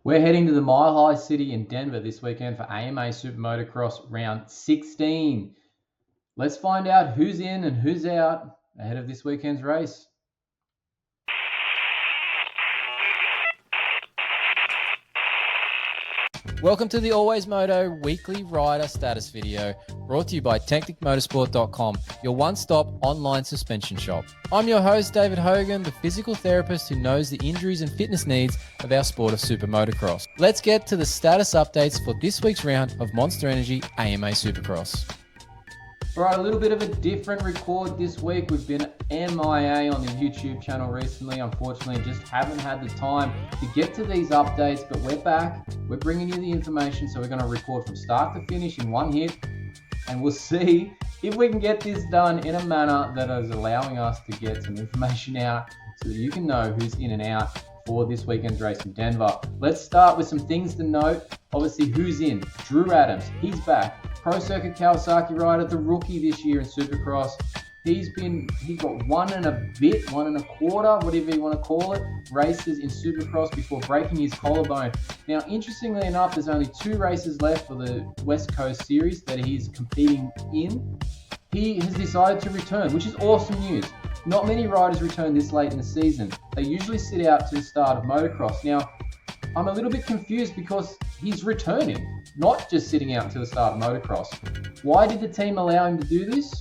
We're heading to the Mile High City in Denver this weekend for AMA Supermotocross round 16. Let's find out who's in and who's out ahead of this weekend's race. Welcome to the AlwaysMoto weekly rider status video, brought to you by TechnicMotorsport.com, your one-stop online suspension shop. I'm your host, David Hogan, the physical therapist who knows the injuries and fitness needs of our sport of super motocross. Let's get to the status updates for this week's round of Monster Energy AMA Supercross. All right, a little bit of a different record this week. We've been MIA on the YouTube channel recently. Unfortunately, just haven't had the time to get to these updates, but we're back. We're bringing you the information, so we're going to record from start to finish in one hit, and we'll see if we can get this done in a manner that is allowing us to get some information out so that you can know who's in and out for this weekend's race in Denver. Let's start with some things to note. Obviously, who's in? Drew Adams, he's back. Pro Circuit Kawasaki rider, the rookie this year in Supercross. He got one and a quarter, whatever you want to call it, races in Supercross before breaking his collarbone. Now, interestingly enough, there's only 2 races left for the West Coast Series that he's competing in. He has decided to return, which is awesome news. Not many riders return this late in the season. They usually sit out to the start of motocross. Now, I'm a little bit confused because he's returning, not just sitting out to the start of motocross. Why did the team allow him to do this?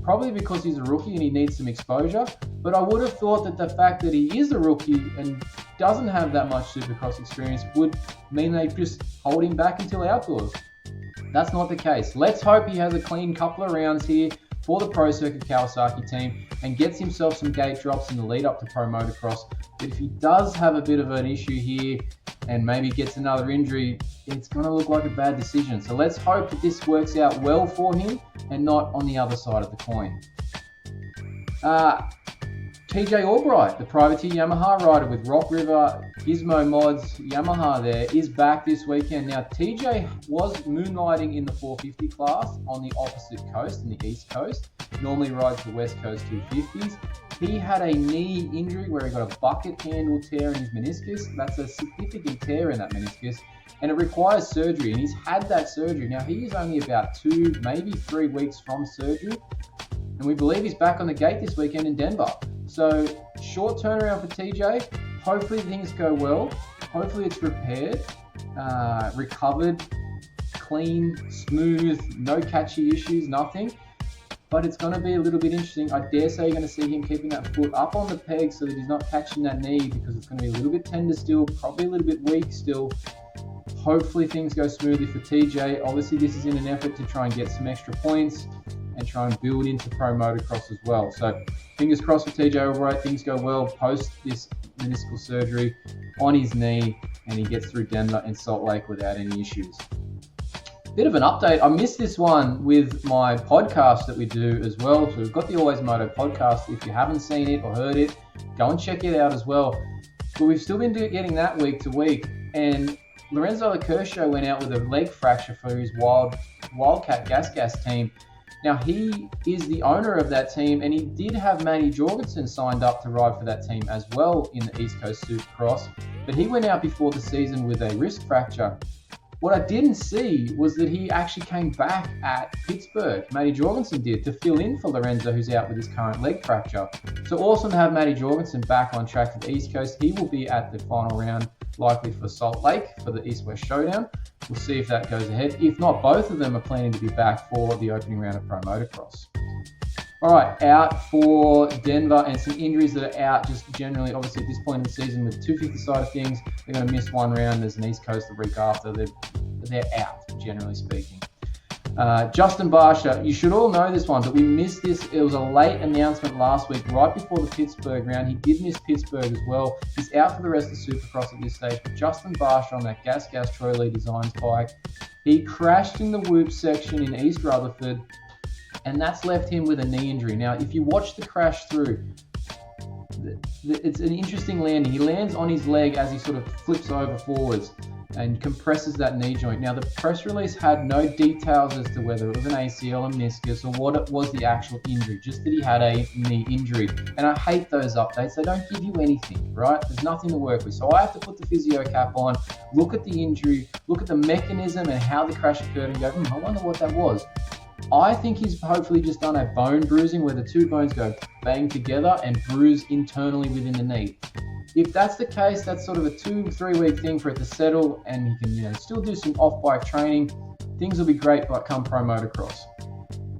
Probably because he's a rookie and he needs some exposure, but I would have thought that the fact that he is a rookie and doesn't have that much Supercross experience would mean they just hold him back until outdoors. That's not the case. Let's hope he has a clean couple of rounds here for the Pro Circuit Kawasaki team and gets himself some gate drops in the lead up to Pro Motocross. But if he does have a bit of an issue here and maybe gets another injury, it's going to look like a bad decision. So let's hope that this works out well for him and not on the other side of the coin. TJ Albright, the privateer Yamaha rider with Rock River Gizmo Mods Yamaha there, is back this weekend. Now, TJ was moonlighting in the 450 class on the opposite coast, in the East Coast. Normally rides the West Coast 250s. He had a knee injury where he got a bucket handle tear in his meniscus. That's a significant tear in that meniscus, and it requires surgery, and he's had that surgery. Now, he is only about 2, maybe 3 weeks from surgery, and we believe he's back on the gate this weekend in Denver. So, short turnaround for TJ. Hopefully things go well. Hopefully it's repaired, recovered, clean, smooth, no catchy issues, nothing. But it's going to be a little bit interesting. I dare say you're going to see him keeping that foot up on the peg so that he's not catching that knee, because it's going to be a little bit tender still, probably a little bit weak still. Hopefully things go smoothly for TJ. Obviously this is in an effort to try and get some extra points and try and build into Pro Motocross as well. So fingers crossed for TJ Albright. Things go well post this meniscal surgery on his knee, and he gets through Denver and Salt Lake without any issues. Bit of an update. I missed this one with my podcast that we do as well. So we've got the AlwaysMoto podcast. If you haven't seen it or heard it, go and check it out as well. But we've still been getting that week to week. And Lorenzo Lecurcio went out with a leg fracture for his Wildcat Gas team. Now, he is the owner of that team, and he did have Matty Jorgensen signed up to ride for that team as well in the East Coast Supercross. But he went out before the season with a wrist fracture. What I didn't see was that he actually came back at Pittsburgh. Matty Jorgensen did, to fill in for Lorenzo, who's out with his current leg fracture. So awesome to have Matty Jorgensen back on track for the East Coast. He will be at the final round, likely for Salt Lake for the East-West Showdown. We'll see if that goes ahead. If not, both of them are planning to be back for the opening round of Pro Motocross. All right, out for Denver, and some injuries that are out just generally. Obviously, at this point in the season, with the 250 side of things, they're going to miss one round. There's an East Coast the week after. They're out, generally speaking. Justin Barsha, you should all know this one, but we missed this. It was a late announcement last week, right before the Pittsburgh round. He did miss Pittsburgh as well. He's out for the rest of Supercross at this stage. But Justin Barsha on that Gas Troy Lee Designs bike, he crashed in the whoop section in East Rutherford, and that's left him with a knee injury. Now, if you watch the crash through, it's an interesting landing. He lands on his leg as he sort of flips over forwards and compresses that knee joint. Now, the press release had no details as to whether it was an ACL, a meniscus, or what it was the actual injury, just that he had a knee injury. And I hate those updates. They don't give you anything, right? There's nothing to work with. So I have to put the physio cap on, look at the injury, look at the mechanism and how the crash occurred and go, I wonder what that was. I think he's hopefully just done a bone bruising where the two bones go bang together and bruise internally within the knee. If that's the case, that's sort of a 2-3 week thing for it to settle, and he can still do some off-bike training. Things will be great by come pro motocross.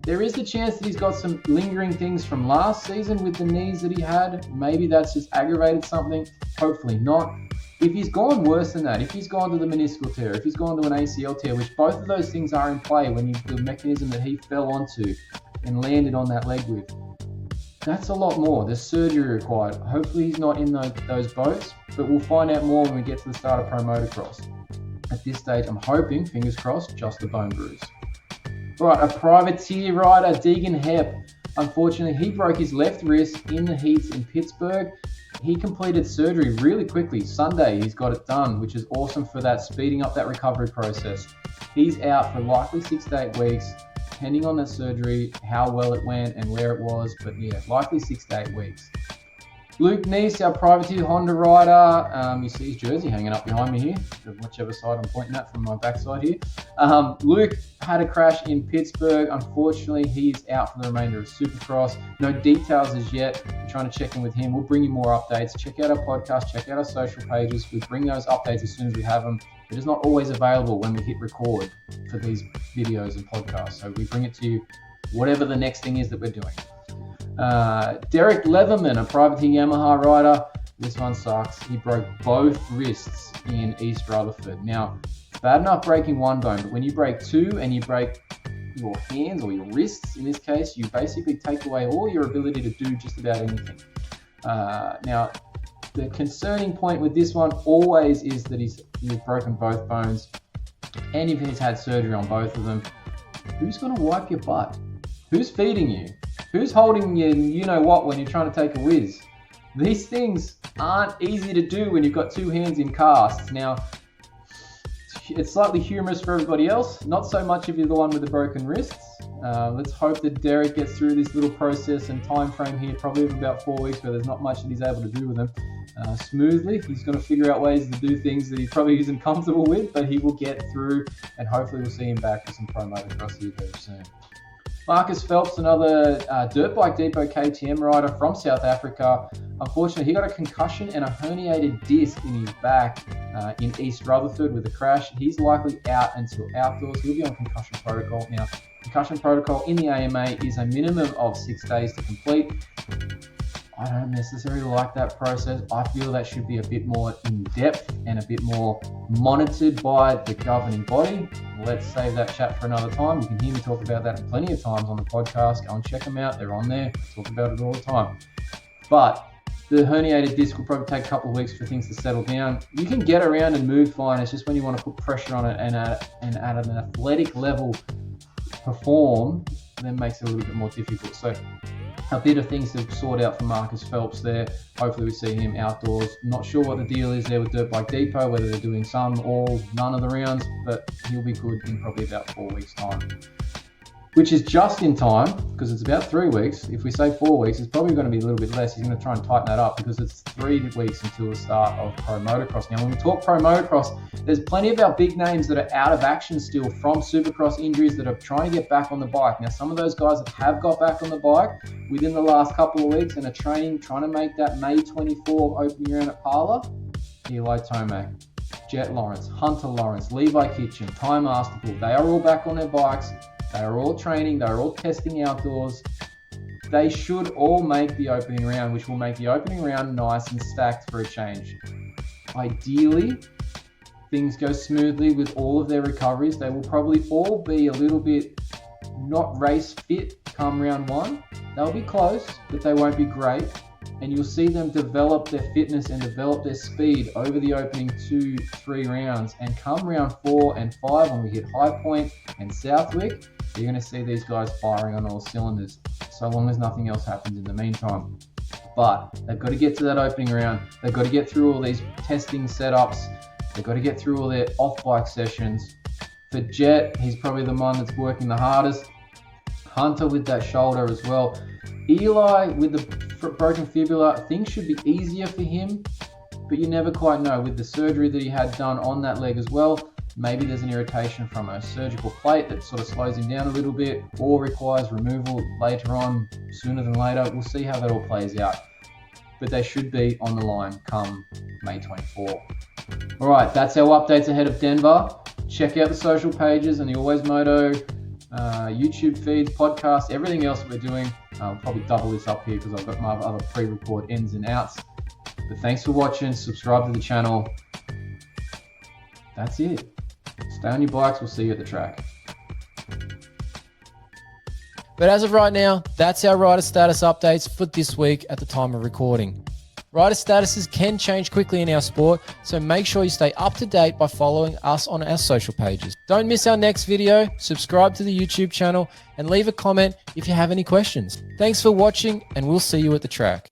There is the chance that he's got some lingering things from last season with the knees that he had. Maybe that's just aggravated something. Hopefully not. If he's gone worse than that, if he's gone to the meniscal tear, if he's gone to an ACL tear, which both of those things are in play when the mechanism that he fell onto and landed on that leg with, that's a lot more. There's surgery required. Hopefully he's not in those boats, but we'll find out more when we get to the start of pro motocross. At this stage, I'm hoping, fingers crossed, just a bone bruise. Right, a privateer rider, Deegan Hepp. Unfortunately, he broke his left wrist in the heats in Pittsburgh. He completed surgery really quickly. Sunday, he's got it done, which is awesome for that, speeding up that recovery process. He's out for likely 6 to 8 weeks, depending on the surgery, how well it went and where it was, but yeah, likely 6 to 8 weeks. Luke Neese, our privateer Honda rider, you see his jersey hanging up behind me here, whichever side I'm pointing at from my backside here. Luke had a crash in Pittsburgh. Unfortunately, he's out for the remainder of Supercross. No details as yet. We're trying to check in with him. We'll bring you more updates. Check out our podcast, check out our social pages. We bring those updates as soon as we have them. It is not always available when we hit record for these videos and podcasts. So we bring it to you, whatever the next thing is that we're doing. Derek Leatherman, a privateer Yamaha rider. This one sucks. He broke both wrists in East Rutherford. Now, it's bad enough breaking one bone, but when you break two and you break your hands or your wrists, in this case, you basically take away all your ability to do just about anything. Now, the concerning point with this one always is that he's broken both bones, and if he's had surgery on both of them, who's going to wipe your butt? Who's feeding you? Who's holding you know what when you're trying to take a whiz? These things aren't easy to do when you've got two hands in casts. Now, it's slightly humorous for everybody else, not so much if you're the one with the broken wrists. Let's hope that Derek gets through this little process and time frame here, probably of about 4 weeks, where there's not much that he's able to do with them smoothly. He's going to figure out ways to do things that he probably isn't comfortable with, but he will get through, and hopefully we'll see him back for some pro motocross here very soon. Marcus Phelps, another Dirt Bike Depot KTM rider from South Africa. Unfortunately, he got a concussion and a herniated disc in his back in East Rutherford with a crash. He's likely out until outdoors. He'll be on concussion protocol. Now, concussion protocol in the AMA is a minimum of 6 days to complete. I don't necessarily like that process. I feel that should be a bit more in-depth and a bit more monitored by the governing body. Let's save that chat for another time. You can hear me talk about that plenty of times on the podcast. Go and check them out. They're on there. I talk about it all the time. But the herniated disc will probably take a couple of weeks for things to settle down. You can get around and move fine. It's just when you want to put pressure on it and at an athletic level perform, then makes it a little bit more difficult. So a bit of things to sort out for Marcus Phelps there. Hopefully we see him outdoors. Not sure what the deal is there with Dirt Bike Depot, whether they're doing some, all, none of the rounds, but he'll be good in probably about 4 weeks' time. Which is just in time, because it's about 3 weeks. If we say 4 weeks, it's probably going to be a little bit less. He's going to try and tighten that up because it's 3 weeks until the start of pro motocross. Now, when we talk pro motocross, there's plenty of our big names that are out of action still from Supercross injuries that are trying to get back on the bike. Now, some of those guys that have got back on the bike within the last couple of weeks and are training, trying to make that May 24 opening round at Parla, Eli Tomac, Jet Lawrence, Hunter Lawrence, Levi Kitchen, Ty Masterpool, they are all back on their bikes. They are all training, they're all testing outdoors. They should all make the opening round, which will make the opening round nice and stacked for a change. Ideally, things go smoothly with all of their recoveries. They will probably all be a little bit not race fit come round one. They'll be close, but they won't be great. And you'll see them develop their fitness and develop their speed over the opening 2-3 rounds. And come round 4 and 5, when we hit High Point and Southwick, you're going to see these guys firing on all cylinders, so long as nothing else happens in the meantime. but they've got to get to that opening round. They've got to get through all these testing setups. They've got to get through all their off-bike sessions. For Jet, he's probably the one that's working the hardest. Hunter with that shoulder as well. Eli with the broken fibula, things should be easier for him, but you never quite know. With the surgery that he had done on that leg as well, maybe there's an irritation from a surgical plate that sort of slows him down a little bit or requires removal later on, sooner than later. We'll see how that all plays out. But they should be on the line come May 24. All right, that's our updates ahead of Denver. Check out the social pages and the AlwaysMoto YouTube feeds, podcasts, everything else that we're doing. I'll probably double this up here because I've got my other pre-record ins and outs. But thanks for watching. Subscribe to the channel. That's it. Stay on your bikes. We'll see you at the track. But as of right now, that's our rider status updates for this week at the time of recording. Rider statuses can change quickly in our sport, so make sure you stay up to date by following us on our social pages. Don't miss our next video, subscribe to the YouTube channel, and leave a comment if you have any questions. Thanks for watching, and we'll see you at the track.